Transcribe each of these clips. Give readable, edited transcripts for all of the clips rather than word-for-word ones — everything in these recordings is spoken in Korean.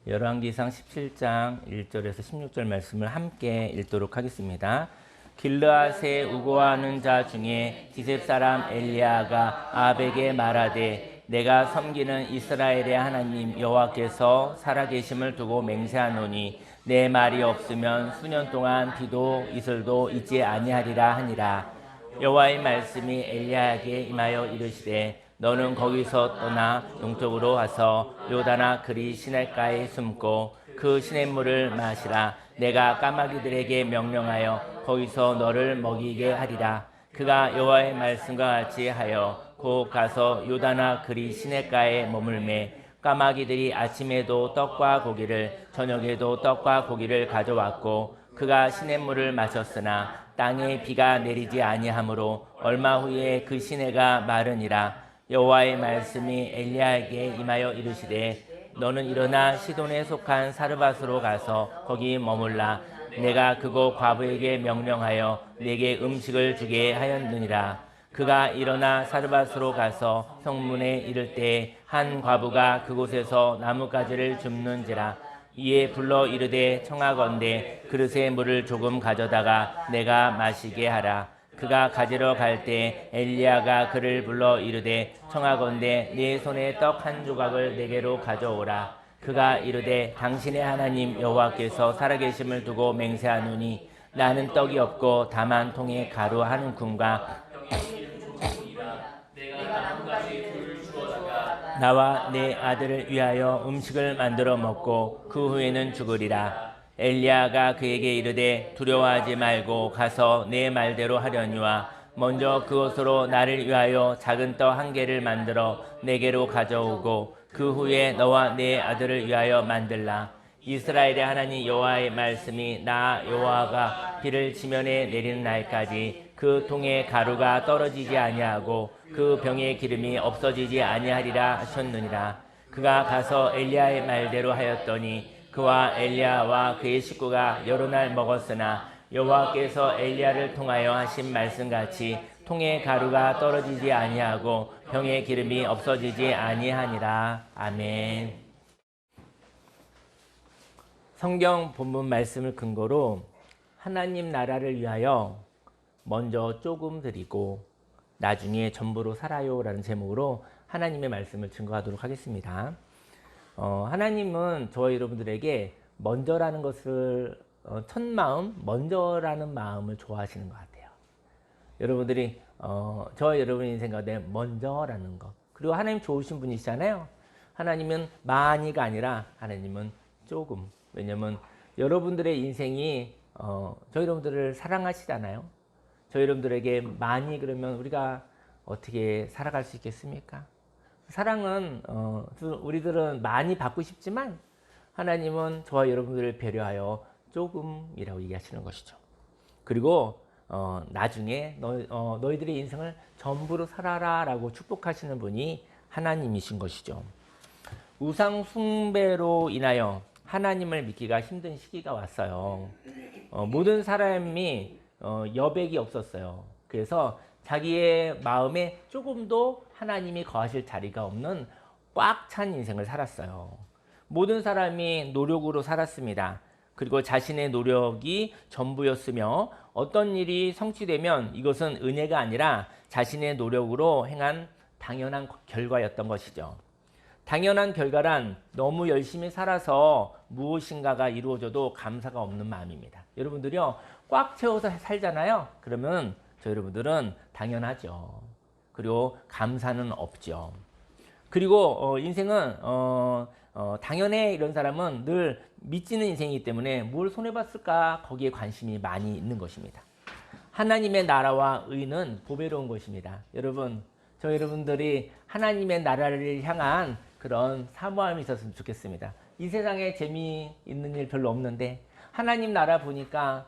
열왕기상 17장 1절에서 16절 말씀을 함께 읽도록 하겠습니다. 길르앗에 우거하는 자 중에 디셉 사람 엘리야가 아합에게 말하되 내가 섬기는 이스라엘의 하나님 여호와께서 살아계심을 두고 맹세하노니 내 말이 없으면 수년 동안 비도 이슬도 있지 아니하리라 하니라. 여호와의 말씀이 엘리야에게 임하여 이르시되 너는 거기서 떠나 동쪽으로 와서 요단아 그리 시냇가에 숨고 그 시냇물을 마시라. 내가 까마귀들에게 명령하여 거기서 너를 먹이게 하리라. 그가 여호와의 말씀과 같이 하여 곧 가서 요단아 그리 시냇가에 머물매 까마귀들이 아침에도 떡과 고기를 저녁에도 떡과 고기를 가져왔고 그가 시냇물을 마셨으나 땅에 비가 내리지 아니하므로 얼마 후에 그 시내가 마르니라. 여호와의 말씀이 엘리야에게 임하여 이르시되 너는 일어나 시돈에 속한 사르밧으로 가서 거기 머물라. 내가 그곳 과부에게 명령하여 내게 음식을 주게 하였느니라. 그가 일어나 사르밧으로 가서 성문에 이를 때 한 과부가 그곳에서 나뭇가지를 줍는지라. 이에 불러 이르되 청하건대 그릇에 물을 조금 가져다가 내가 마시게 하라. 그가 가지러 갈 때 엘리야가 그를 불러 이르되 청하건대 네 손에 떡 한 조각을 내게로 가져오라. 그가 이르되 당신의 하나님 여호와께서 살아계심을 두고 맹세하노니 나는 떡이 없고 다만 통에 가루 한 움큼과 나와 내 아들을 위하여 음식을 만들어 먹고 그 후에는 죽으리라. 엘리야가 그에게 이르되 두려워하지 말고 가서 내 말대로 하려니와 먼저 그것으로 나를 위하여 작은 떡 한 개를 만들어 내게로 가져오고 그 후에 너와 내 아들을 위하여 만들라. 이스라엘의 하나님 여호와의 말씀이 나 여호와가 비를 지면에 내리는 날까지 그 통에 가루가 떨어지지 아니하고 그 병에 기름이 없어지지 아니하리라 하셨느니라. 그가 가서 엘리야의 말대로 하였더니 그와 엘리야와 그의 식구가 여러 날 먹었으나 여호와께서 엘리야를 통하여 하신 말씀같이 통에 가루가 떨어지지 아니하고 병에 기름이 없어지지 아니하니라. 아멘. 성경 본문 말씀을 근거로 하나님 나라를 위하여 먼저 조금 드리고 나중에 전부로 살아요 라는 제목으로 하나님의 말씀을 증거하도록 하겠습니다. 하나님은 저와 여러분들에게 먼저라는 것을 첫 마음, 먼저라는 마음을 좋아하시는 것 같아요. 여러분들이 저와 여러분 인생 가운데 먼저라는 것, 그리고 하나님 좋으신 분이시잖아요. 하나님은 많이가 아니라 하나님은 조금. 왜냐하면 여러분들의 인생이 저희 여러분들을 사랑하시잖아요. 저희 여러분들에게 많이 그러면 우리가 어떻게 살아갈 수 있겠습니까? 사랑은 우리들은 많이 받고 싶지만 하나님은 저와 여러분들을 배려하여 조금이라고 얘기하시는 것이죠. 그리고 나중에 너희들의 인생을 전부로 살아라 라고 축복하시는 분이 하나님이신 것이죠. 우상 숭배로 인하여 하나님을 믿기가 힘든 시기가 왔어요. 모든 사람이 여백이 없었어요. 그래서 자기의 마음에 조금도 하나님이 거하실 자리가 없는 꽉 찬 인생을 살았어요. 모든 사람이 노력으로 살았습니다. 그리고 자신의 노력이 전부였으며 어떤 일이 성취되면 이것은 은혜가 아니라 자신의 노력으로 행한 당연한 결과였던 것이죠. 당연한 결과란 너무 열심히 살아서 무엇인가가 이루어져도 감사가 없는 마음입니다. 여러분들이요, 꽉 채워서 살잖아요. 그러면 저 여러분들은 당연하죠. 그리고 감사는 없죠. 그리고 인생은 당연해 이런 사람은 늘 미치는 인생이기 때문에 뭘 손해봤을까 거기에 관심이 많이 있는 것입니다. 하나님의 나라와 의는 보배로운 것입니다. 여러분, 저 여러분들이 하나님의 나라를 향한 그런 사모함이 있었으면 좋겠습니다. 이 세상에 재미있는 일 별로 없는데 하나님 나라 보니까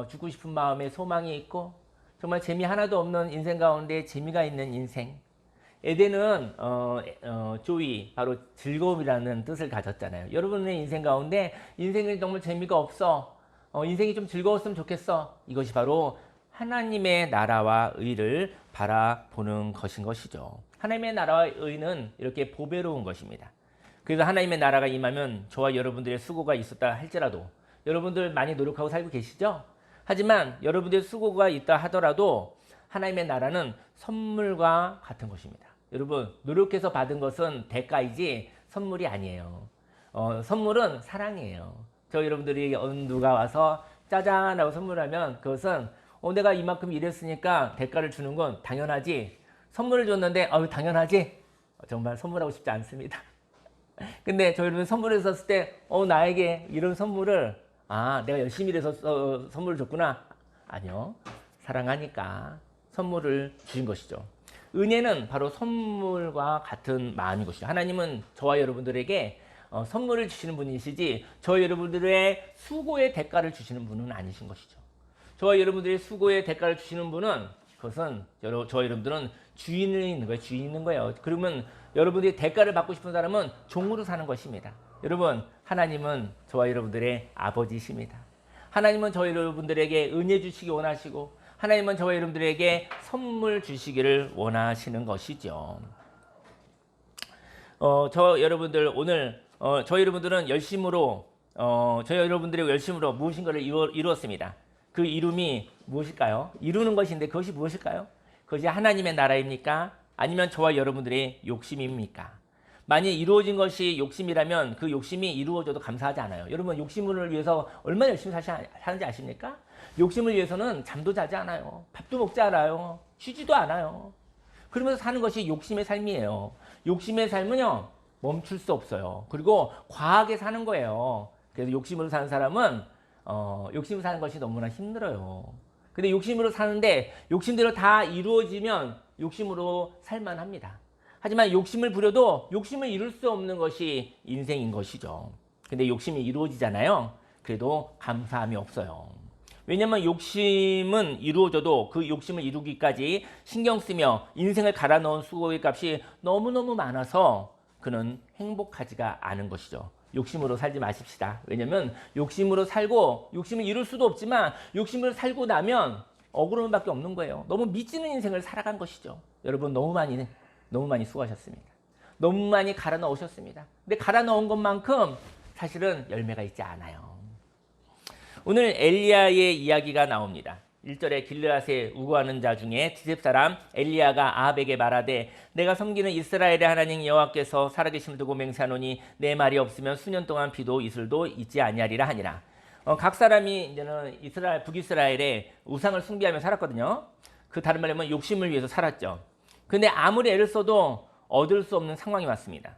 죽고 싶은 마음에 소망이 있고 정말 재미 하나도 없는 인생 가운데 재미가 있는 인생. 에덴은 조이, 바로 즐거움이라는 뜻을 가졌잖아요. 여러분의 인생 가운데 인생이 정말 재미가 없어, 인생이 좀 즐거웠으면 좋겠어. 이것이 바로 하나님의 나라와 의를 바라보는 것인 것이죠. 하나님의 나라와 의는 이렇게 보배로운 것입니다. 그래서 하나님의 나라가 임하면 저와 여러분들의 수고가 있었다 할지라도 여러분들 많이 노력하고 살고 계시죠? 하지만 여러분들의 수고가 있다 하더라도 하나님의 나라는 선물과 같은 것입니다. 여러분, 노력해서 받은 것은 대가이지 선물이 아니에요. 선물은 사랑이에요. 저 여러분들이 누가 와서 짜잔 하고 선물하면 그것은 내가 이만큼 일했으니까 대가를 주는 건 당연하지. 선물을 줬는데 당연하지? 정말 선물하고 싶지 않습니다. 근데 저 여러분 선물을 썼을 때 나에게 이런 선물을 내가 열심히 일해서 선물을 줬구나. 아니요. 사랑하니까 선물을 주신 것이죠. 은혜는 바로 선물과 같은 마음인 것이죠. 하나님은 저와 여러분들에게 선물을 주시는 분이시지 저 여러분들의 수고의 대가를 주시는 분은 아니신 것이죠. 저와 여러분들의 수고의 대가를 주시는 분은 그것은 저와 여러분들은 주인이 있는 거예요. 주인이 있는 거예요. 그러면 여러분들이 대가를 받고 싶은 사람은 종으로 사는 것입니다. 여러분, 하나님은 저와 여러분들의 아버지이십니다. 하나님은 저와 여러분들에게 은혜 주시기 원하시고 하나님은 저와 여러분들에게 선물 주시기를 원하시는 것이죠. 저 여러분들 오늘 저희 여러분들은 열심으로 저희 여러분들이 열심으로 무엇인가를 이루었습니다. 그 이름이 무엇일까요? 이루는 것인데 그것이 무엇일까요? 그것이 하나님의 나라입니까? 아니면 저와 여러분들의 욕심입니까? 만약 이루어진 것이 욕심이라면 그 욕심이 이루어져도 감사하지 않아요. 여러분 욕심을 위해서 얼마나 열심히 사는지 아십니까? 욕심을 위해서는 잠도 자지 않아요. 밥도 먹지 않아요. 쉬지도 않아요. 그러면서 사는 것이 욕심의 삶이에요. 욕심의 삶은요 멈출 수 없어요. 그리고 과하게 사는 거예요. 그래서 욕심으로 사는 사람은 욕심으로 사는 것이 너무나 힘들어요. 근데 욕심으로 사는데 욕심대로 다 이루어지면 욕심으로 살만합니다. 하지만 욕심을 부려도 욕심을 이룰 수 없는 것이 인생인 것이죠. 근데 욕심이 이루어지잖아요. 그래도 감사함이 없어요. 왜냐면 욕심은 이루어져도 그 욕심을 이루기까지 신경 쓰며 인생을 갈아 넣은 수고의 값이 너무너무 많아서 그는 행복하지가 않은 것이죠. 욕심으로 살지 마십시다. 왜냐면 욕심으로 살고 욕심을 이룰 수도 없지만 욕심을 살고 나면 억울함밖에 없는 거예요. 너무 미치는 인생을 살아간 것이죠. 여러분 너무 많이 수고하셨습니다. 너무 많이 갈아 넣으셨습니다. 근데 갈아 넣은 것만큼 사실은 열매가 있지 않아요. 오늘 엘리야의 이야기가 나옵니다. 1절에 길르앗에 우거하는 자 중에 디셉 사람 엘리야가 아합에게 말하되 내가 섬기는 이스라엘의 하나님 여호와께서 살아계심을 두고 맹세하노니 내 말이 없으면 수년 동안 비도 이슬도 있지 아니하리라 하니라. 각 사람이 이제는 북이스라엘의 우상을 숭배하며 살았거든요. 그 다른 말로 하면 욕심을 위해서 살았죠. 근데 아무리 애를 써도 얻을 수 없는 상황이 왔습니다.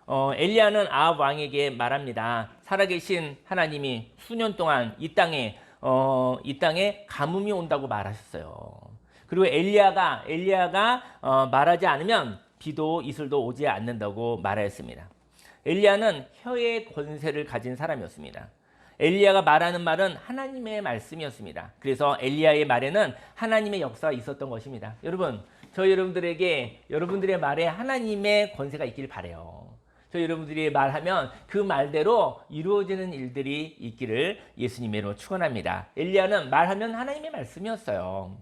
엘리야는 아합 왕에게 말합니다. 살아계신 하나님이 수년 동안 이 땅에 가뭄이 온다고 말하셨어요. 그리고 엘리야가 말하지 않으면 비도 이슬도 오지 않는다고 말하였습니다. 엘리야는 혀의 권세를 가진 사람이었습니다. 엘리야가 말하는 말은 하나님의 말씀이었습니다. 그래서 엘리야의 말에는 하나님의 역사가 있었던 것입니다. 여러분, 저희 여러분들에게 여러분들의 말에 하나님의 권세가 있길 바라요. 저희 여러분들이 말하면 그 말대로 이루어지는 일들이 있기를 예수님의 이름으로 축원합니다. 엘리야는 말하면 하나님의 말씀이었어요.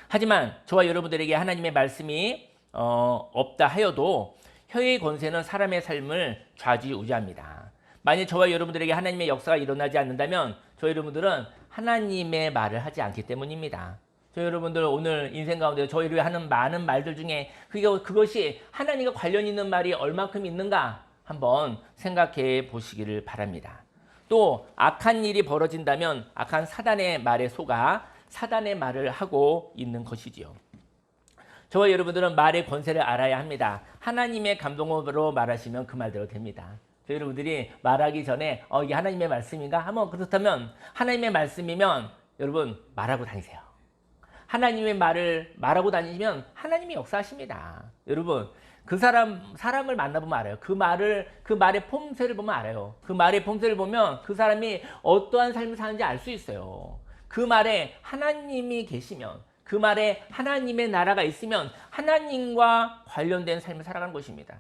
하지만 저와 여러분들에게 하나님의 말씀이 없다 하여도 혀의 권세는 사람의 삶을 좌지우지합니다. 만약 저와 여러분들에게 하나님의 역사가 일어나지 않는다면 저희 여러분들은 하나님의 말을 하지 않기 때문입니다. 저희 여러분들 오늘 인생 가운데 저희를 하는 많은 말들 중에 그것이 하나님과 관련 있는 말이 얼마큼 있는가 한번 생각해 보시기를 바랍니다. 또 악한 일이 벌어진다면 악한 사단의 말에 속아 사단의 말을 하고 있는 것이지요. 저와 여러분들은 말의 권세를 알아야 합니다. 하나님의 감동으로 말하시면 그 말대로 됩니다. 저희 여러분들이 말하기 전에 이게 하나님의 말씀인가? 한번 그렇다면 하나님의 말씀이면 여러분 말하고 다니세요. 하나님의 말을 말하고 다니시면 하나님이 역사하십니다. 여러분 그 사람을 만나보면 알아요. 그 말의 폼새를 보면 알아요. 그 말의 폼새를 보면 그 사람이 어떠한 삶을 사는지 알 수 있어요. 그 말에 하나님이 계시면, 그 말에 하나님의 나라가 있으면 하나님과 관련된 삶을 살아가는 것입니다.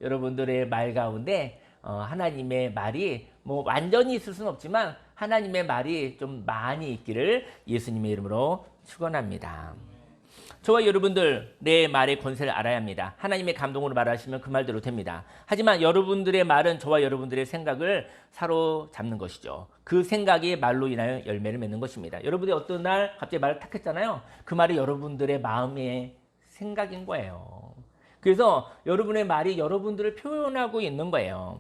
여러분들의 말 가운데 하나님의 말이 완전히 있을 수는 없지만 하나님의 말이 좀 많이 있기를 예수님의 이름으로 축원합니다. 저와 여러분들 내 말의 권세를 알아야 합니다. 하나님의 감동으로 말하시면 그 말대로 됩니다. 하지만 여러분들의 말은 저와 여러분들의 생각을 사로잡는 것이죠. 그 생각이 말로 인하여 열매를 맺는 것입니다. 여러분들이 어떤 날 갑자기 말을 탁 했잖아요. 그 말이 여러분들의 마음의 생각인 거예요. 그래서 여러분의 말이 여러분들을 표현하고 있는 거예요.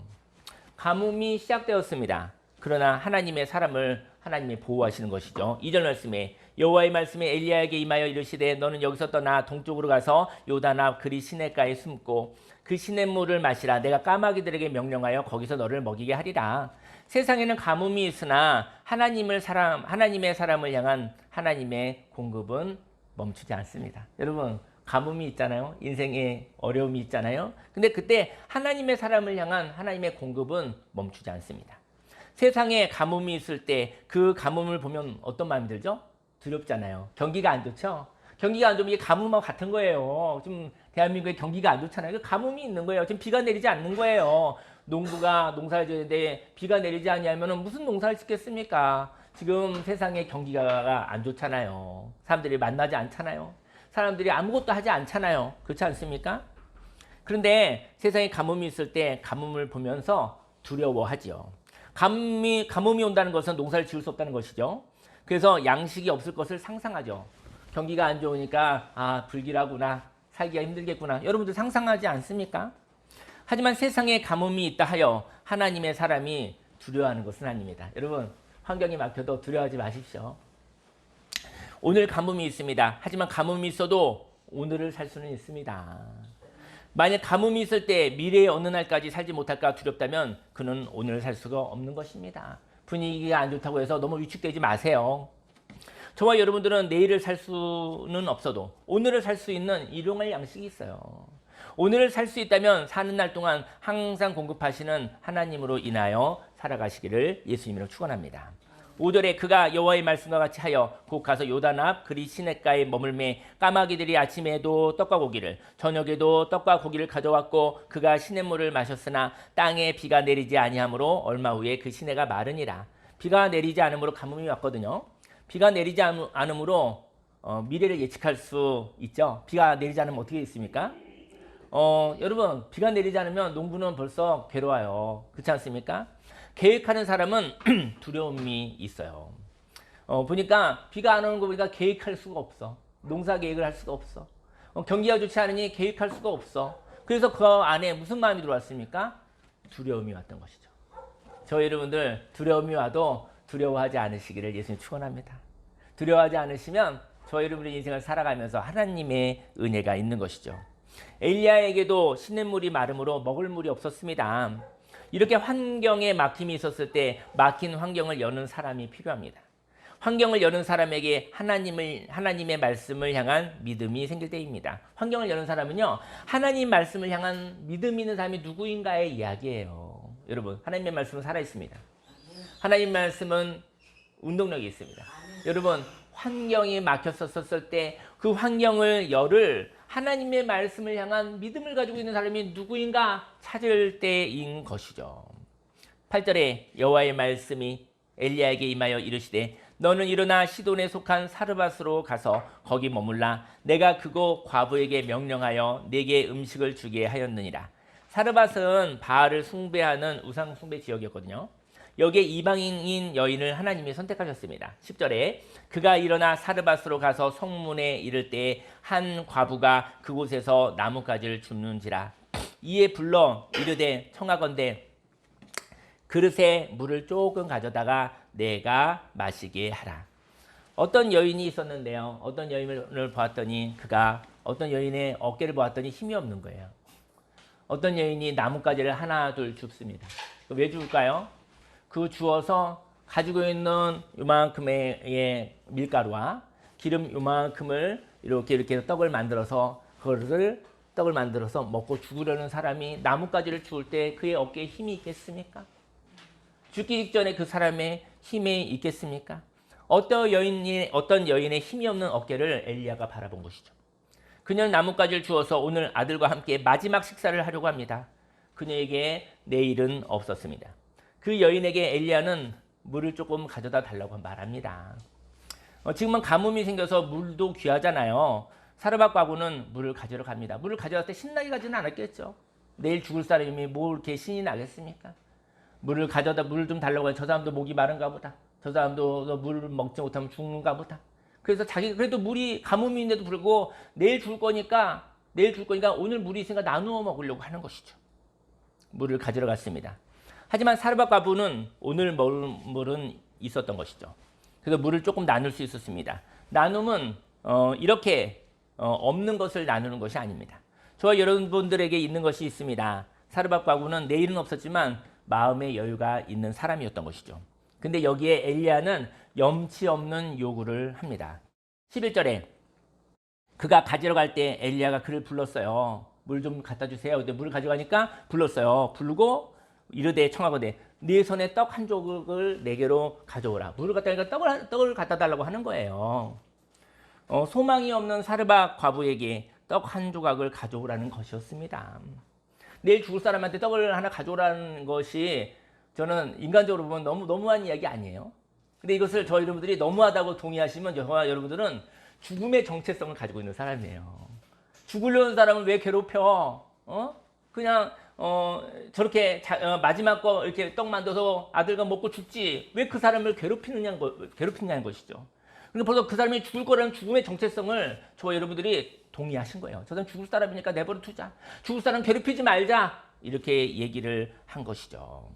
가뭄이 시작되었습니다. 그러나 하나님의 사람을 하나님이 보호하시는 것이죠. 2절 말씀에 여호와의 말씀에 엘리야에게 임하여 이르시되 너는 여기서 떠나 동쪽으로 가서 요단 앞 그리 시냇가에 숨고 그 시냇물을 마시라. 내가 까마귀들에게 명령하여 거기서 너를 먹이게 하리라. 세상에는 가뭄이 있으나 하나님의 사람을 향한 하나님의 공급은 멈추지 않습니다. 여러분 가뭄이 있잖아요. 인생에 어려움이 있잖아요. 근데 그때 하나님의 사람을 향한 하나님의 공급은 멈추지 않습니다. 세상에 가뭄이 있을 때 그 가뭄을 보면 어떤 마음이 들죠? 두렵잖아요. 경기가 안 좋죠? 경기가 안 좋으면 이게 가뭄하고 같은 거예요. 지금 대한민국에 경기가 안 좋잖아요. 가뭄이 있는 거예요. 지금 비가 내리지 않는 거예요. 농부가 농사를 지었는데 비가 내리지 않으면 무슨 농사를 짓겠습니까? 지금 세상에 경기가 안 좋잖아요. 사람들이 만나지 않잖아요. 사람들이 아무것도 하지 않잖아요. 그렇지 않습니까? 그런데 세상에 가뭄이 있을 때 가뭄을 보면서 두려워하지요. 가뭄이 온다는 것은 농사를 지을 수 없다는 것이죠. 그래서 양식이 없을 것을 상상하죠. 경기가 안 좋으니까 불길하구나, 살기가 힘들겠구나. 여러분들 상상하지 않습니까? 하지만 세상에 가뭄이 있다 하여 하나님의 사람이 두려워하는 것은 아닙니다. 여러분 환경이 막혀도 두려워하지 마십시오. 오늘 가뭄이 있습니다. 하지만 가뭄이 있어도 오늘을 살 수는 있습니다. 만약 가뭄이 있을 때 미래의 어느 날까지 살지 못할까 두렵다면 그는 오늘을 살 수가 없는 것입니다. 분위기가 안 좋다고 해서 너무 위축되지 마세요. 저와 여러분들은 내일을 살 수는 없어도 오늘을 살 수 있는 일용할 양식이 있어요. 오늘을 살 수 있다면 사는 날 동안 항상 공급하시는 하나님으로 인하여 살아가시기를 예수님으로 축원합니다. 5절에 그가 여호와의 말씀과 같이 하여 곧 가서 요단 앞 그리 시냇가에 머물매 까마귀들이 아침에도 떡과 고기를 저녁에도 떡과 고기를 가져왔고 그가 시냇물을 마셨으나 땅에 비가 내리지 아니하므로 얼마 후에 그 시내가 마르니라. 비가 내리지 않으므로 가뭄이 왔거든요. 비가 내리지 않으므로 미래를 예측할 수 있죠. 비가 내리지 않으면 어떻게 있습니까? 여러분 비가 내리지 않으면 농부는 벌써 괴로워요. 그렇지 않습니까? 계획하는 사람은 두려움이 있어요. 보니까 비가 안 오는 거 보니까 계획할 수가 없어. 농사 계획을 할 수가 없어. 경기가 좋지 않으니 계획할 수가 없어. 그래서 그 안에 무슨 마음이 들어왔습니까? 두려움이 왔던 것이죠. 저 여러분들 두려움이 와도 두려워하지 않으시기를 예수님 축원합니다. 두려워하지 않으시면 저 여러분의 인생을 살아가면서 하나님의 은혜가 있는 것이죠. 엘리야에게도 시냇물이 마름으로 먹을 물이 없었습니다. 이렇게 환경에 막힘이 있었을 때 막힌 환경을 여는 사람이 필요합니다. 환경을 여는 사람에게 하나님의 말씀을 향한 믿음이 생길 때입니다. 환경을 여는 사람은요, 하나님 말씀을 향한 믿음 있는 사람이 누구인가의 이야기예요. 여러분, 하나님의 말씀은 살아있습니다. 하나님 말씀은 운동력이 있습니다. 여러분, 환경이 막혔었을 때 그 환경을 열을 하나님의 말씀을 향한 믿음을 가지고 있는 사람이 누구인가 찾을 때인 것이죠. 8절에 여호와의 말씀이 엘리야에게 임하여 이르시되 너는 일어나 시돈에 속한 사르밧으로 가서 거기 머물라. 내가 그곳 과부에게 명령하여 내게 음식을 주게 하였느니라. 사르밧은 바알을 숭배하는 우상 숭배 지역이었거든요. 여기에 이방인인 여인을 하나님이 선택하셨습니다. 10절에 그가 일어나 사르밧으로 가서 성문에 이를 때 한 과부가 그곳에서 나뭇가지를 줍는지라. 이에 불러 이르되 청하건대 그릇에 물을 조금 가져다가 내가 마시게 하라. 어떤 여인이 있었는데요. 어떤 여인을 보았더니 그가 어떤 여인의 어깨를 보았더니 힘이 없는 거예요. 어떤 여인이 나뭇가지를 하나 둘 줍습니다. 왜 줄까요? 그 주어서 가지고 있는 요만큼의 밀가루와 기름 요만큼을 이렇게 떡을 만들어서 떡을 만들어서 먹고 죽으려는 사람이 나뭇가지를 주울 때 그의 어깨에 힘이 있겠습니까? 죽기 직전에 그 사람의 힘이 있겠습니까? 어떤 여인의 힘이 없는 어깨를 엘리야가 바라본 것이죠. 그녀는 나뭇가지를 주어서 오늘 아들과 함께 마지막 식사를 하려고 합니다. 그녀에게 내일은 없었습니다. 그 여인에게 엘리야는 물을 조금 가져다 달라고 말합니다. 지금은 가뭄이 생겨서 물도 귀하잖아요. 사르밧 과부는 물을 가지러 갑니다. 물을 가져갈 때 신나게 가지는 않았겠죠. 내일 죽을 사람이 뭐 이렇게 신이 나겠습니까? 물을 가져다 물 좀 달라고 해서 저 사람도 목이 마른가 보다. 저 사람도 물을 먹지 못하면 죽는가 보다. 그래서 자기가 그래도 물이 가뭄이 있는데도 불구하고 내일 죽을 거니까 오늘 물이 있으니까 나누어 먹으려고 하는 것이죠. 물을 가지러 갔습니다. 하지만 사르밧 과부는 오늘 먹을 물은 있었던 것이죠. 그래서 물을 조금 나눌 수 있었습니다. 나눔은 이렇게 없는 것을 나누는 것이 아닙니다. 저와 여러분들에게 있는 것이 있습니다. 사르밧 과부는 내일은 없었지만 마음의 여유가 있는 사람이었던 것이죠. 근데 여기에 엘리야는 염치 없는 요구를 합니다. 11절에 그가 가지러 갈 때 엘리야가 그를 불렀어요. 물 좀 갖다 주세요. 근데 물을 가져가니까 불렀어요. 부르고 이르되 청하거든 네 손에 떡 한 조각을 내게로 가져오라. 물을 갖다 주니까 떡을 갖다 달라고 하는 거예요. 소망이 없는 사르밧 과부에게 떡 한 조각을 가져오라는 것이었습니다. 내일 죽을 사람한테 떡을 하나 가져오라는 것이 저는 인간적으로 보면 너무한 이야기 아니에요. 근데 이것을 저 여러분들이 너무하다고 동의하시면 저와 여러분들은 죽음의 정체성을 가지고 있는 사람이에요. 죽으려는 사람을 왜 괴롭혀? 그냥 저렇게 마지막 거 이렇게 떡 만들어서 아들과 먹고 죽지. 왜 그 사람을 괴롭히냐는 것이죠. 근데 벌써 그 사람이 죽을 거라는 죽음의 정체성을 저와 여러분들이 동의하신 거예요. 저 사람 죽을 사람이니까 내버려 두자. 죽을 사람 괴롭히지 말자. 이렇게 얘기를 한 것이죠.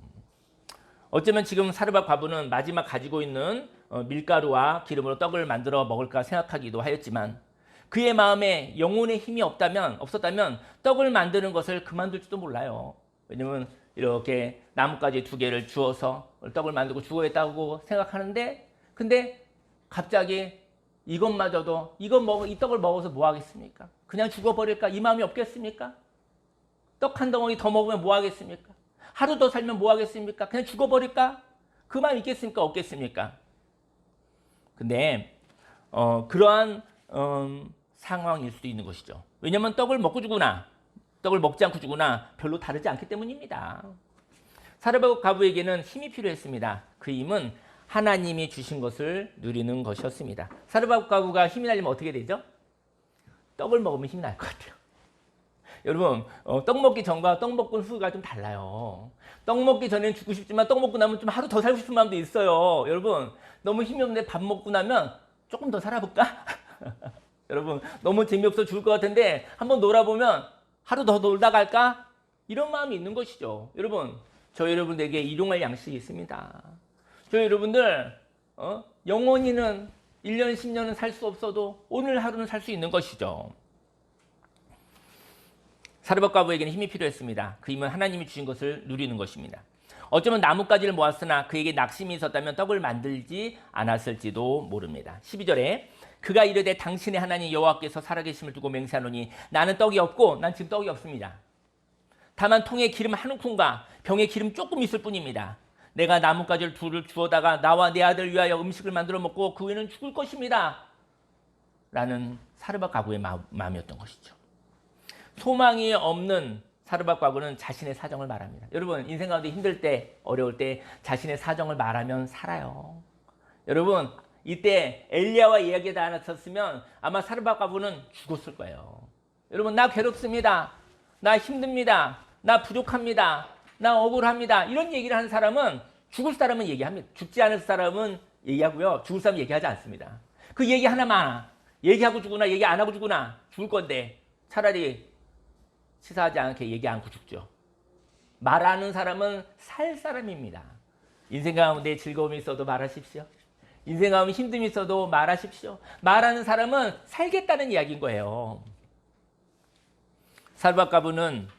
어쩌면 지금 사르밧 과부는 마지막 가지고 있는 밀가루와 기름으로 떡을 만들어 먹을까 생각하기도 하였지만 그의 마음에 영혼의 힘이 없었다면 떡을 만드는 것을 그만둘지도 몰라요. 왜냐면 이렇게 나뭇가지 2개를 주워서 떡을 만들고 죽어야겠다고 생각하는데 근데 갑자기 이 떡을 먹어서 뭐 하겠습니까? 그냥 죽어버릴까? 이 마음이 없겠습니까? 떡 한 덩어리 더 먹으면 뭐 하겠습니까? 하루 더 살면 뭐 하겠습니까? 그냥 죽어버릴까? 그 마음 있겠습니까? 없겠습니까? 근데 그러한 상황일 수도 있는 것이죠. 왜냐하면 떡을 먹지 않고 죽으나 별로 다르지 않기 때문입니다. 사르밧 과부에게는 힘이 필요했습니다. 그 힘은 하나님이 주신 것을 누리는 것이었습니다. 사르밧 과부가 힘이 나려면 어떻게 되죠? 떡을 먹으면 힘이 날 것 같아요. 여러분 떡 먹기 전과 떡 먹고 후가 좀 달라요. 떡 먹기 전에는 죽고 싶지만 떡 먹고 나면 좀 하루 더 살고 싶은 마음도 있어요. 여러분 너무 힘이 없는데 밥 먹고 나면 조금 더 살아볼까? 여러분 너무 재미없어 죽을 것 같은데 한번 놀아보면 하루 더 놀다 갈까? 이런 마음이 있는 것이죠. 여러분 저 여러분들에게 일용할 양식이 있습니다. 저 여러분들 영원히는 1년 10년은 살 수 없어도 오늘 하루는 살 수 있는 것이죠. 사르밧 과부에게는 힘이 필요했습니다. 그 힘은 하나님이 주신 것을 누리는 것입니다. 어쩌면 나뭇가지를 모았으나 그에게 낙심이 있었다면 떡을 만들지 않았을지도 모릅니다. 12절에 그가 이르되 당신의 하나님 여호와께서 살아계심을 두고 맹세하노니 나는 떡이 없고 난 지금 떡이 없습니다. 다만 통에 기름 한 움큼과 병에 기름 조금 있을 뿐입니다. 내가 나뭇가지를 둘을 주워다가 나와 내 아들 위하여 음식을 만들어 먹고 그 후에는 죽을 것입니다. 라는 사르밧 과부의 마음이었던 것이죠. 소망이 없는 사르밧 과부는 자신의 사정을 말합니다. 여러분 인생 가운데 힘들 때 어려울 때 자신의 사정을 말하면 살아요. 여러분 이때 엘리야와 이야기가 안 했었으면 아마 사르밧 과부는 죽었을 거예요. 여러분 나 괴롭습니다. 나 힘듭니다. 나 부족합니다. 나 억울합니다. 이런 얘기를 하는 사람은 죽을 사람은 얘기합니다. 죽지 않을 사람은 얘기하고요. 죽을 사람은 얘기하지 않습니다. 그 얘기 하나만 얘기하고 죽으나 얘기 안 하고 죽으나 죽을 건데 차라리 치사하지 않게 얘기 않고 죽죠. 말하는 사람은 살 사람입니다. 인생 가운데 즐거움이 있어도 말하십시오. 인생 가운데 힘듦이 있어도 말하십시오. 말하는 사람은 살겠다는 이야기인 거예요. 사르밧 과부는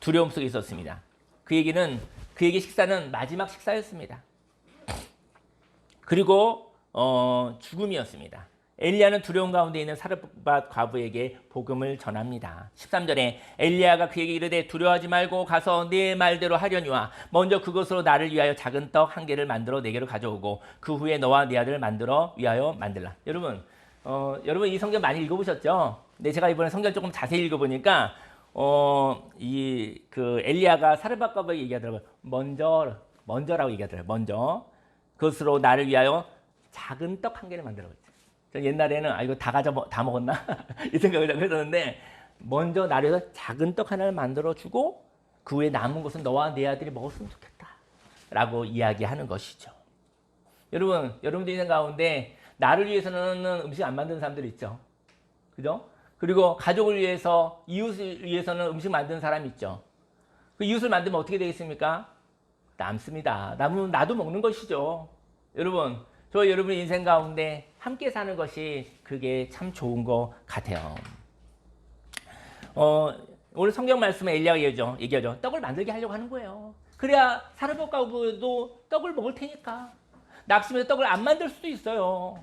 두려움 속에 있었습니다. 그에게 식사는 마지막 식사였습니다. 그리고 죽음이었습니다. 엘리야는 두려움 가운데 있는 사르밧 과부에게 복음을 전합니다. 13절에 엘리야가 그에게 이르되 두려워하지 말고 가서 네 말대로 하려니와 먼저 그것으로 나를 위하여 작은 떡 1개를 만들어 내게로 가져오고 그 후에 너와 네 아들을 위하여 만들라. 여러분 이 성경 많이 읽어보셨죠? 근데 제가 이번에 성경 조금 자세히 읽어보니까 엘리야가 사르밧 과부에게 얘기하더라고요. 먼저라고 얘기하더라고요. 먼저 그것으로 나를 위하여 작은 떡 1개를 만들어. 저 옛날에는 이거 다 먹었나 이 생각을 했었는데 먼저 나를 위해서 작은 떡 하나를 만들어주고 그 후에 남은 것은 너와 네 아들이 먹었으면 좋겠다라고 이야기하는 것이죠. 여러분들 인생 가운데 나를 위해서는 음식 안 만드는 사람들 있죠. 그죠? 그리고 가족을 위해서, 이웃을 위해서는 음식 만드는 사람 있죠. 그 이웃을 만들면 어떻게 되겠습니까? 남습니다. 남으면 나도 먹는 것이죠. 여러분 인생 가운데 함께 사는 것이 그게 참 좋은 것 같아요. 오늘 성경 말씀에 엘리야가 얘기하죠. 떡을 만들게 하려고 하는 거예요. 그래야 사르밧 과부도 떡을 먹을 테니까. 낙심해서 떡을 안 만들 수도 있어요.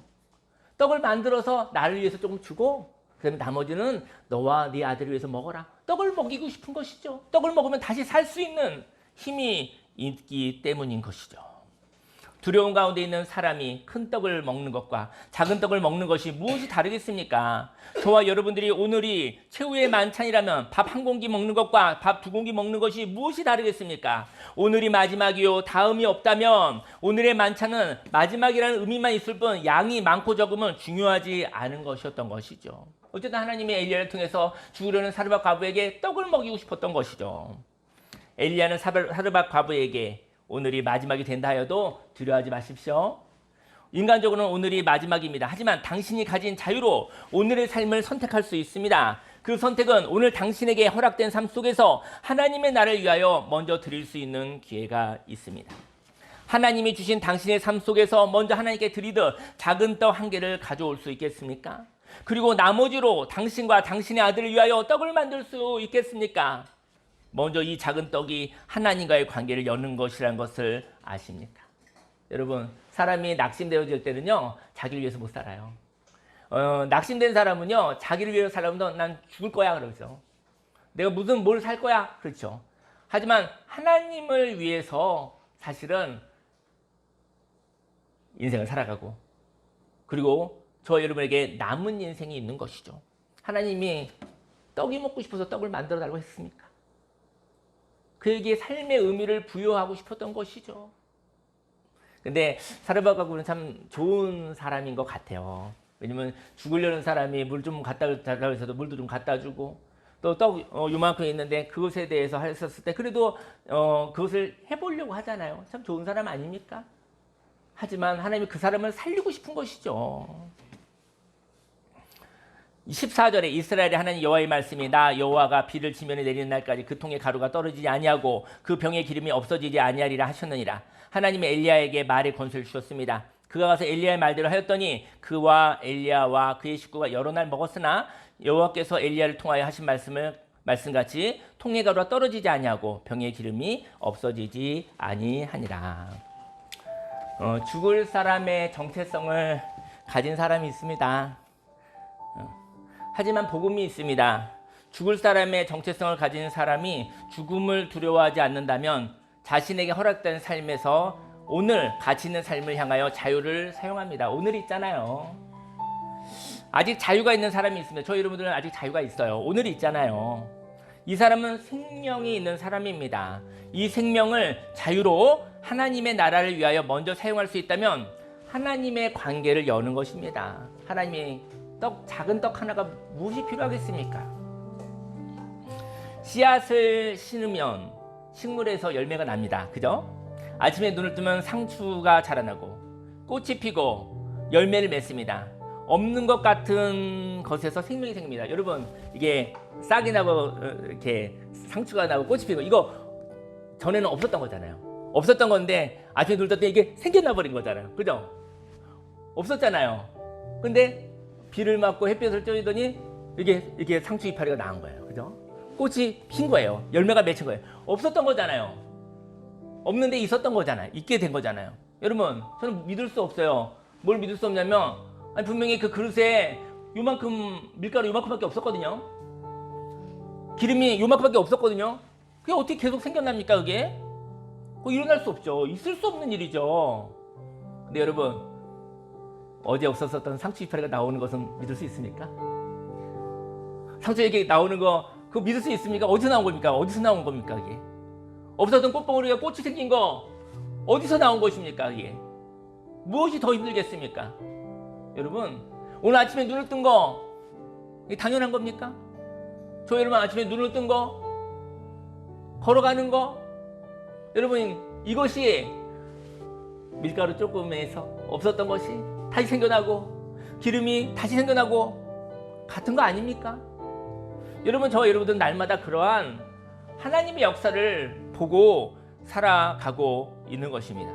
떡을 만들어서 나를 위해서 조금 주고 그다음에 나머지는 너와 네 아들을 위해서 먹어라. 떡을 먹이고 싶은 것이죠. 떡을 먹으면 다시 살 수 있는 힘이 있기 때문인 것이죠. 두려움 가운데 있는 사람이 큰 떡을 먹는 것과 작은 떡을 먹는 것이 무엇이 다르겠습니까? 저와 여러분들이 오늘이 최후의 만찬이라면 밥 한 공기 먹는 것과 밥 두 공기 먹는 것이 무엇이 다르겠습니까? 오늘이 마지막이요 다음이 없다면 오늘의 만찬은 마지막이라는 의미만 있을 뿐 양이 많고 적음은 중요하지 않은 것이었던 것이죠. 어쨌든 하나님이 엘리야를 통해서 죽으려는 사르밧 과부에게 떡을 먹이고 싶었던 것이죠. 엘리야는 사르밧 과부에게 오늘이 마지막이 된다 하여도 두려워하지 마십시오. 인간적으로는 오늘이 마지막입니다. 하지만 당신이 가진 자유로 오늘의 삶을 선택할 수 있습니다. 그 선택은 오늘 당신에게 허락된 삶 속에서 하나님의 나라를 위하여 먼저 드릴 수 있는 기회가 있습니다. 하나님이 주신 당신의 삶 속에서 먼저 하나님께 드리듯 작은 떡 한 개를 가져올 수 있겠습니까? 그리고 나머지로 당신과 당신의 아들을 위하여 떡을 만들 수 있겠습니까? 먼저 이 작은 떡이 하나님과의 관계를 여는 것이라는 것을 아십니까? 여러분, 사람이 낙심되어질 때는요, 자기를 위해서 못 살아요. 낙심된 사람은요, 자기를 위해서 살려면 난 죽을 거야 그러죠. 내가 뭘 살 거야 그렇죠. 하지만 하나님을 위해서 사실은 인생을 살아가고 그리고 저 여러분에게 남은 인생이 있는 것이죠. 하나님이 떡이 먹고 싶어서 떡을 만들어 달라고 했습니까? 그에게 삶의 의미를 부여하고 싶었던 것이죠. 근데 사르밧 과부는 참 좋은 사람인 것 같아요. 왜냐면 죽으려는 사람이 물 좀 갖다 달라고 해서도 물도 좀 갖다 주고 또 떡 요만큼 있는데 그것에 대해서 했었을 때 그래도 그것을 해보려고 하잖아요. 참 좋은 사람 아닙니까? 하지만 하나님이 그 사람을 살리고 싶은 것이죠. 14절에 이스라엘의 하나님 여호와의 말씀이 나 여호와가 비를 지면에 내리는 날까지 그 통에 가루가 떨어지지 아니하고 그 병에 기름이 없어지지 아니하리라 하셨느니라. 하나님이 엘리야에게 말의 권세를 주셨습니다. 그가 가서 엘리야의 말대로 하였더니 그와 엘리야와 그의 식구가 여러 날 먹었으나 여호와께서 엘리야를 통하여 하신 말씀같이 통에 가루가 떨어지지 아니하고 병에 기름이 없어지지 아니하니라. 죽을 사람의 정체성을 가진 사람이 있습니다. 하지만 복음이 있습니다. 죽을 사람의 정체성을 가진 사람이 죽음을 두려워하지 않는다면 자신에게 허락된 삶에서 오늘 가치 있는 삶을 향하여 자유를 사용합니다. 오늘 있잖아요. 아직 자유가 있는 사람이 있습니다. 저희 여러분들은 아직 자유가 있어요. 오늘이 있잖아요. 이 사람은 생명이 있는 사람입니다. 이 생명을 자유로 하나님의 나라를 위하여 먼저 사용할 수 있다면 하나님의 관계를 여는 것입니다. 하나님이 작은 떡 하나가 무엇이 필요하겠습니까? 씨앗을 심으면 식물에서 열매가 납니다. 그죠? 아침에 눈을 뜨면 상추가 자라나고 꽃이 피고 열매를 맺습니다. 없는 것 같은 것에서 생명이 생깁니다. 여러분, 이게 싹이 나고 이렇게 상추가 나고 꽃이 피고 이거 전에는 없었던 거잖아요. 없었던 건데 아침에 눈을 떴더니 이게 생겨나 버린 거잖아요. 그죠? 없었잖아요. 근데 비를 맞고 햇볕을 쬐더니 이게 상추 이파리가 나온 거예요. 그죠? 꽃이 핀 거예요. 열매가 맺힌 거예요. 없었던 거잖아요. 없는데 있었던 거잖아요. 있게 된 거잖아요. 여러분, 저는 믿을 수 없어요. 뭘 믿을 수 없냐면 분명히 그 그릇에 밀가루 요만큼밖에 없었거든요. 기름이 요만큼밖에 없었거든요. 그게 어떻게 계속 생겨납니까? 그게? 그거 일어날 수 없죠. 있을 수 없는 일이죠. 근데 여러분, 어제 없었던 상추 이파리가 나오는 것은 믿을 수 있습니까? 상추에게 나오는 거 그거 믿을 수 있습니까? 어디서 나온 겁니까? 어디서 나온 겁니까? 이게 없었던 꽃봉오리가 꽃이 생긴 거 어디서 나온 것입니까? 이게 무엇이 더 힘들겠습니까? 여러분, 오늘 아침에 눈을 뜬 거 이게 당연한 겁니까? 저 여러분 아침에 눈을 뜬 거, 걸어가는 거, 여러분 이것이 밀가루 조금에서 없었던 것이 다시 생겨나고 기름이 다시 생겨나고 같은 거 아닙니까? 여러분 저와 여러분들은 날마다 그러한 하나님의 역사를 보고 살아가고 있는 것입니다.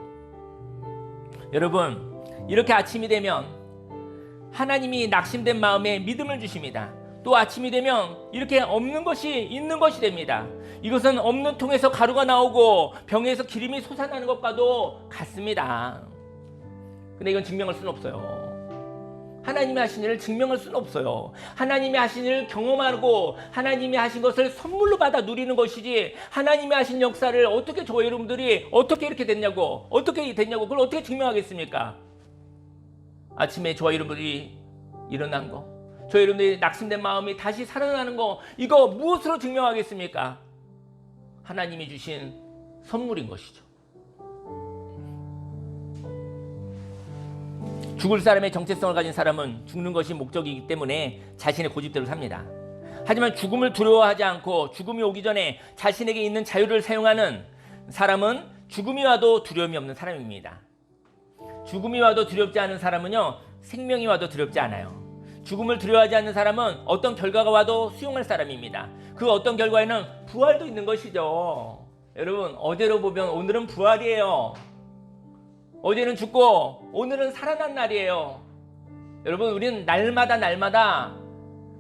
여러분 이렇게 아침이 되면 하나님이 낙심된 마음에 믿음을 주십니다. 또 아침이 되면 이렇게 없는 것이 있는 것이 됩니다. 이것은 없는 통에서 가루가 나오고 병에서 기름이 솟아나는 것과도 같습니다. 근데 이건 증명할 수는 없어요. 하나님이 하신 일을 증명할 수는 없어요. 하나님이 하신 일을 경험하고 하나님이 하신 것을 선물로 받아 누리는 것이지, 하나님이 하신 역사를 어떻게 저와 여러분들이 어떻게 이렇게 됐냐고 그걸 어떻게 증명하겠습니까? 아침에 저와 여러분들이 일어난 거, 저와 여러분들이 낙심된 마음이 다시 살아나는 거, 이거 무엇으로 증명하겠습니까? 하나님이 주신 선물인 것이죠. 죽을 사람의 정체성을 가진 사람은 죽는 것이 목적이기 때문에 자신의 고집대로 삽니다. 하지만 죽음을 두려워하지 않고 죽음이 오기 전에 자신에게 있는 자유를 사용하는 사람은 죽음이 와도 두려움이 없는 사람입니다. 죽음이 와도 두렵지 않은 사람은요, 생명이 와도 두렵지 않아요. 죽음을 두려워하지 않는 사람은 어떤 결과가 와도 수용할 사람입니다. 그 어떤 결과에는 부활도 있는 것이죠. 여러분 어제로 보면 오늘은 부활이에요. 어제는 죽고 오늘은 살아난 날이에요. 여러분 우리는 날마다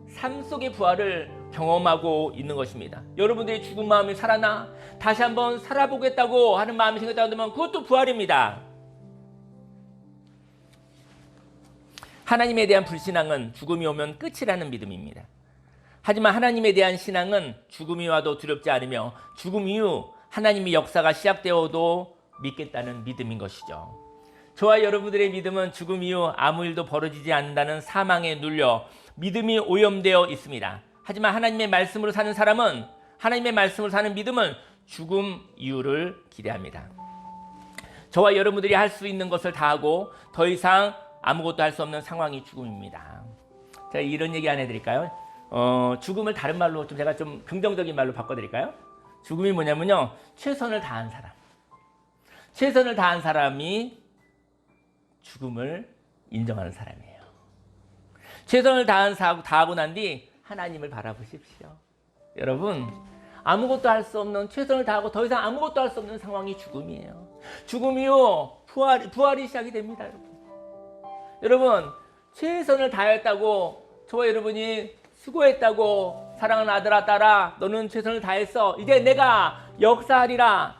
삶 속의 부활을 경험하고 있는 것입니다. 여러분들의 죽은 마음이 살아나 다시 한번 살아보겠다고 하는 마음이 생겼다고 하면 그것도 부활입니다. 하나님에 대한 불신앙은 죽음이 오면 끝이라는 믿음입니다. 하지만 하나님에 대한 신앙은 죽음이 와도 두렵지 않으며 죽음 이후 하나님의 역사가 시작되어도 믿겠다는 믿음인 것이죠. 저와 여러분들의 믿음은 죽음 이후 아무 일도 벌어지지 않는다는 사망에 눌려 믿음이 오염되어 있습니다. 하지만 하나님의 말씀으로 사는 사람은, 하나님의 말씀으로 사는 믿음은 죽음 이후를 기대합니다. 저와 여러분들이 할 수 있는 것을 다 하고 더 이상 아무것도 할 수 없는 상황이 죽음입니다. 제가 이런 얘기 안 해드릴까요? 죽음을 다른 말로 제가 좀 긍정적인 말로 바꿔드릴까요? 죽음이 뭐냐면요, 최선을 다한 사람. 최선을 다한 사람이 죽음을 인정하는 사람이에요. 최선을 다하고 난 뒤 하나님을 바라보십시오. 여러분 아무것도 할 수 없는, 최선을 다하고 더 이상 아무것도 할 수 없는 상황이 죽음이에요. 죽음 이후 부활이 시작이 됩니다. 여러분 최선을 다했다고, 저와 여러분이 수고했다고, 사랑하는 아들아 딸아 너는 최선을 다했어, 이제 내가 역사하리라.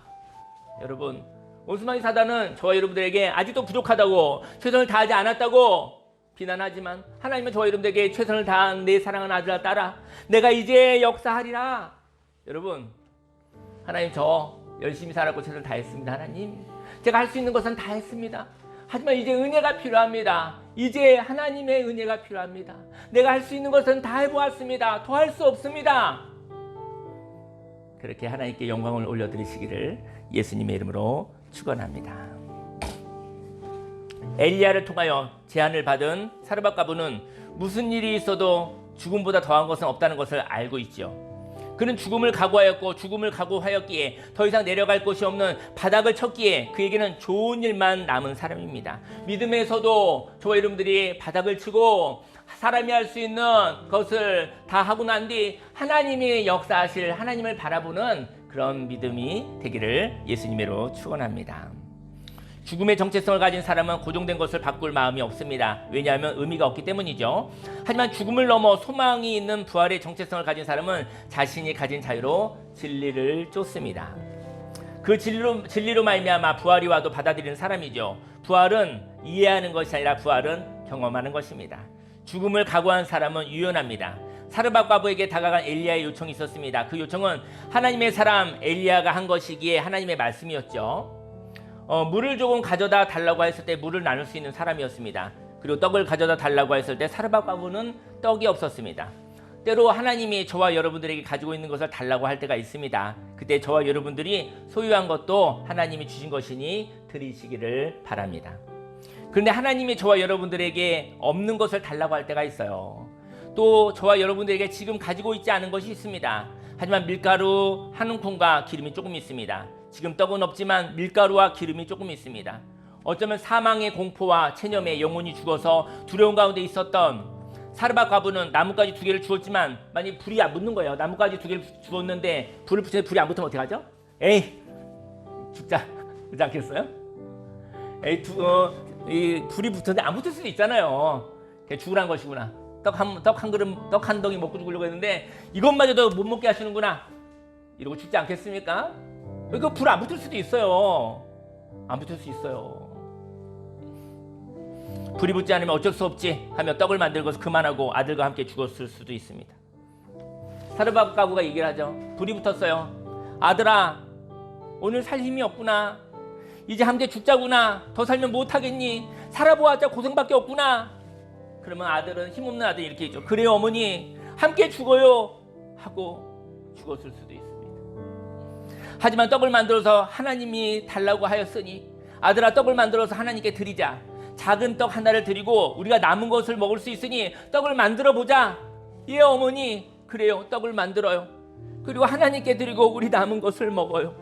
여러분 온수만이 사단은 저와 여러분들에게 아직도 부족하다고, 최선을 다하지 않았다고 비난하지만 하나님은 저와 여러분들에게 최선을 다한 내 사랑하는 아들아 딸아 내가 이제 역사하리라. 여러분 하나님 저 열심히 살았고 최선을 다했습니다. 하나님 제가 할 수 있는 것은 다 했습니다. 하지만 이제 은혜가 필요합니다. 이제 하나님의 은혜가 필요합니다. 내가 할 수 있는 것은 다 해보았습니다. 더 할 수 없습니다. 그렇게 하나님께 영광을 올려드리시기를 예수님의 이름으로 축원합니다. 엘리야를 통하여 제안을 받은 사르밧 과부는 무슨 일이 있어도 죽음보다 더한 것은 없다는 것을 알고 있죠. 그는 죽음을 각오하였고 죽음을 각오하였기에 더 이상 내려갈 곳이 없는 바닥을 쳤기에 그에게는 좋은 일만 남은 사람입니다. 믿음에서도 저와 여러분들이 바닥을 치고 사람이 할 수 있는 것을 다 하고 난 뒤 하나님이 역사하실 하나님을 바라보는 그런 믿음이 되기를 예수님으로 축원합니다. 죽음의 정체성을 가진 사람은 고정된 것을 바꿀 마음이 없습니다. 왜냐하면 의미가 없기 때문이죠. 하지만 죽음을 넘어 소망이 있는 부활의 정체성을 가진 사람은 자신이 가진 자유로 진리를 쫓습니다. 그 진리로 말미암아 부활이 와도 받아들이는 사람이죠. 부활은 이해하는 것이 아니라 부활은 경험하는 것입니다. 죽음을 각오한 사람은 유연합니다. 사르밧 과부에게 다가간 엘리야의 요청이 있었습니다. 그 요청은 하나님의 사람 엘리야가 한 것이기에 하나님의 말씀이었죠. 물을 조금 가져다 달라고 했을 때 물을 나눌 수 있는 사람이었습니다. 그리고 떡을 가져다 달라고 했을 때 사르밧 과부는 떡이 없었습니다. 때로 하나님이 저와 여러분들에게 가지고 있는 것을 달라고 할 때가 있습니다. 그때 저와 여러분들이 소유한 것도 하나님이 주신 것이니 드리시기를 바랍니다. 그런데 하나님이 저와 여러분들에게 없는 것을 달라고 할 때가 있어요. 또 저와 여러분들에게 지금 가지고 있지 않은 것이 있습니다. 하지만 밀가루 한 움큼과 기름이 조금 있습니다. 지금 떡은 없지만 밀가루와 기름이 조금 있습니다. 어쩌면 사망의 공포와 체념에 영혼이 죽어서 두려운 가운데 있었던 사르밧 과부는 나뭇가지 2개를 주었지만 만약 불이 안 붙는 거예요. 나뭇가지 2개를 주었는데 불을 붙이는데 불이 안 붙으면 어떻게 하죠? 에이 죽자 그러지 않겠어요? 에이 이 불이 붙었는데 안 붙을 수도 있잖아요. 그게 죽으란 것이구나. 떡 한 그릇, 떡 한 덩이 먹고 죽으려고 했는데 이것마저도 못 먹게 하시는구나. 이러고 죽지 않겠습니까? 그 불 안 붙을 수도 있어요. 안 붙을 수 있어요. 불이 붙지 않으면 어쩔 수 없지 하며 떡을 만들고 그만하고 아들과 함께 죽었을 수도 있습니다. 사르밧 과부가 얘기를 하죠. 불이 붙었어요. 아들아, 오늘 살 힘이 없구나. 이제 함께 죽자구나. 더 살면 못하겠니? 살아보았자 고생밖에 없구나. 그러면 아들은 힘없는 아들이 이렇게 했죠. 그래요 어머니, 함께 죽어요 하고 죽었을 수도 있습니다. 하지만 떡을 만들어서 하나님이 달라고 하였으니 아들아, 떡을 만들어서 하나님께 드리자. 작은 떡 하나를 드리고 우리가 남은 것을 먹을 수 있으니 떡을 만들어 보자. 예 어머니, 그래요, 떡을 만들어요. 그리고 하나님께 드리고 우리 남은 것을 먹어요.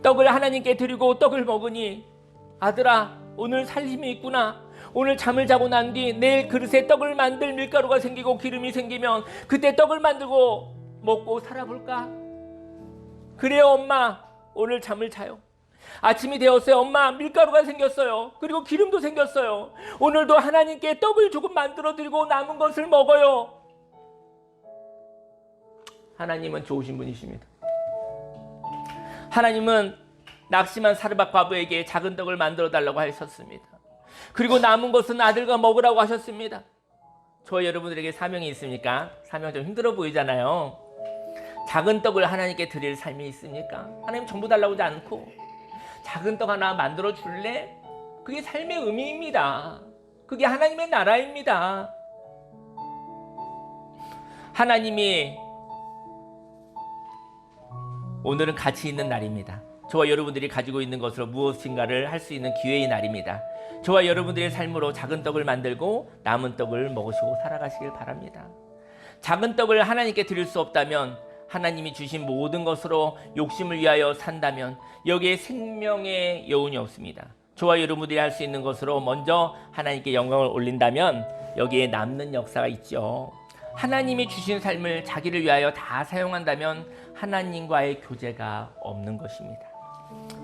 떡을 하나님께 드리고 떡을 먹으니 아들아, 오늘 살 힘이 있구나. 오늘 잠을 자고 난 뒤 내일 그릇에 떡을 만들 밀가루가 생기고 기름이 생기면 그때 떡을 만들고 먹고 살아볼까? 그래요 엄마, 오늘 잠을 자요. 아침이 되었어요. 엄마, 밀가루가 생겼어요. 그리고 기름도 생겼어요. 오늘도 하나님께 떡을 조금 만들어 드리고 남은 것을 먹어요. 하나님은 좋으신 분이십니다. 하나님은 낙심한 사르밧 과부에게 작은 떡을 만들어 달라고 하셨습니다. 그리고 남은 것은 아들과 먹으라고 하셨습니다. 저 여러분들에게 사명이 있습니까? 사명 좀 힘들어 보이잖아요. 작은 떡을 하나님께 드릴 삶이 있습니까? 하나님 전부 달라고 하지 않고 작은 떡 하나 만들어 줄래? 그게 삶의 의미입니다. 그게 하나님의 나라입니다. 하나님이 오늘은 가치 있는 날입니다. 저와 여러분들이 가지고 있는 것으로 무엇인가를 할 수 있는 기회의 날입니다. 저와 여러분들의 삶으로 작은 떡을 만들고 남은 떡을 먹으시고 살아가시길 바랍니다. 작은 떡을 하나님께 드릴 수 없다면, 하나님이 주신 모든 것으로 욕심을 위하여 산다면 여기에 생명의 여운이 없습니다. 저와 여러분들이 할 수 있는 것으로 먼저 하나님께 영광을 올린다면 여기에 남는 역사가 있죠. 하나님이 주신 삶을 자기를 위하여 다 사용한다면 하나님과의 교제가 없는 것입니다.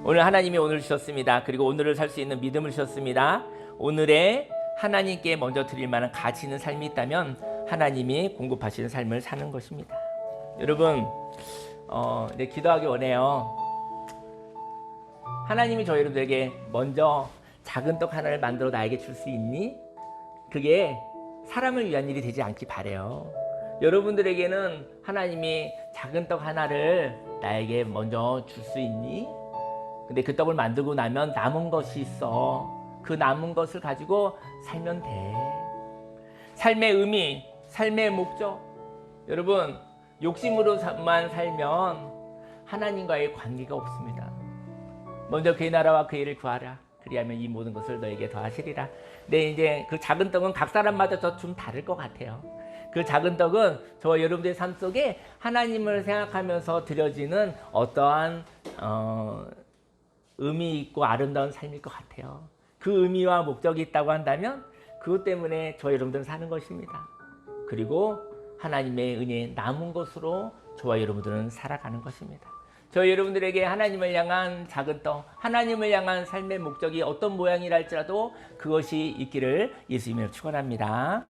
오늘 하나님이 오늘 주셨습니다. 그리고 오늘을 살 수 있는 믿음을 주셨습니다. 오늘에 하나님께 먼저 드릴 만한 가치 있는 삶이 있다면 하나님이 공급하시는 삶을 사는 것입니다. 여러분, 네, 기도하기 원해요. 하나님이 저희 여러분들에게 먼저 작은 떡 하나를 만들어 나에게 줄 수 있니? 그게 사람을 위한 일이 되지 않기 바래요. 여러분들에게는 하나님이 작은 떡 하나를 나에게 먼저 줄 수 있니? 근데 그 떡을 만들고 나면 남은 것이 있어. 그 남은 것을 가지고 살면 돼. 삶의 의미, 삶의 목적. 여러분, 욕심으로만 살면 하나님과의 관계가 없습니다. 먼저 그의 나라와 그의 일을 구하라. 그리하면 이 모든 것을 너에게 더하시리라. 근데 이제 그 작은 떡은 각 사람마다 좀 다를 것 같아요. 그 작은 떡은 저와 여러분들의 삶 속에 하나님을 생각하면서 드려지는 어떠한 의미 있고 아름다운 삶일 것 같아요. 그 의미와 목적이 있다고 한다면 그것 때문에 저와 여러분들은 사는 것입니다. 그리고 하나님의 은혜에 남은 것으로 저와 여러분들은 살아가는 것입니다. 저희 여러분들에게 하나님을 향한 작은 떡, 하나님을 향한 삶의 목적이 어떤 모양이라 할지라도 그것이 있기를 예수님으로 축원합니다.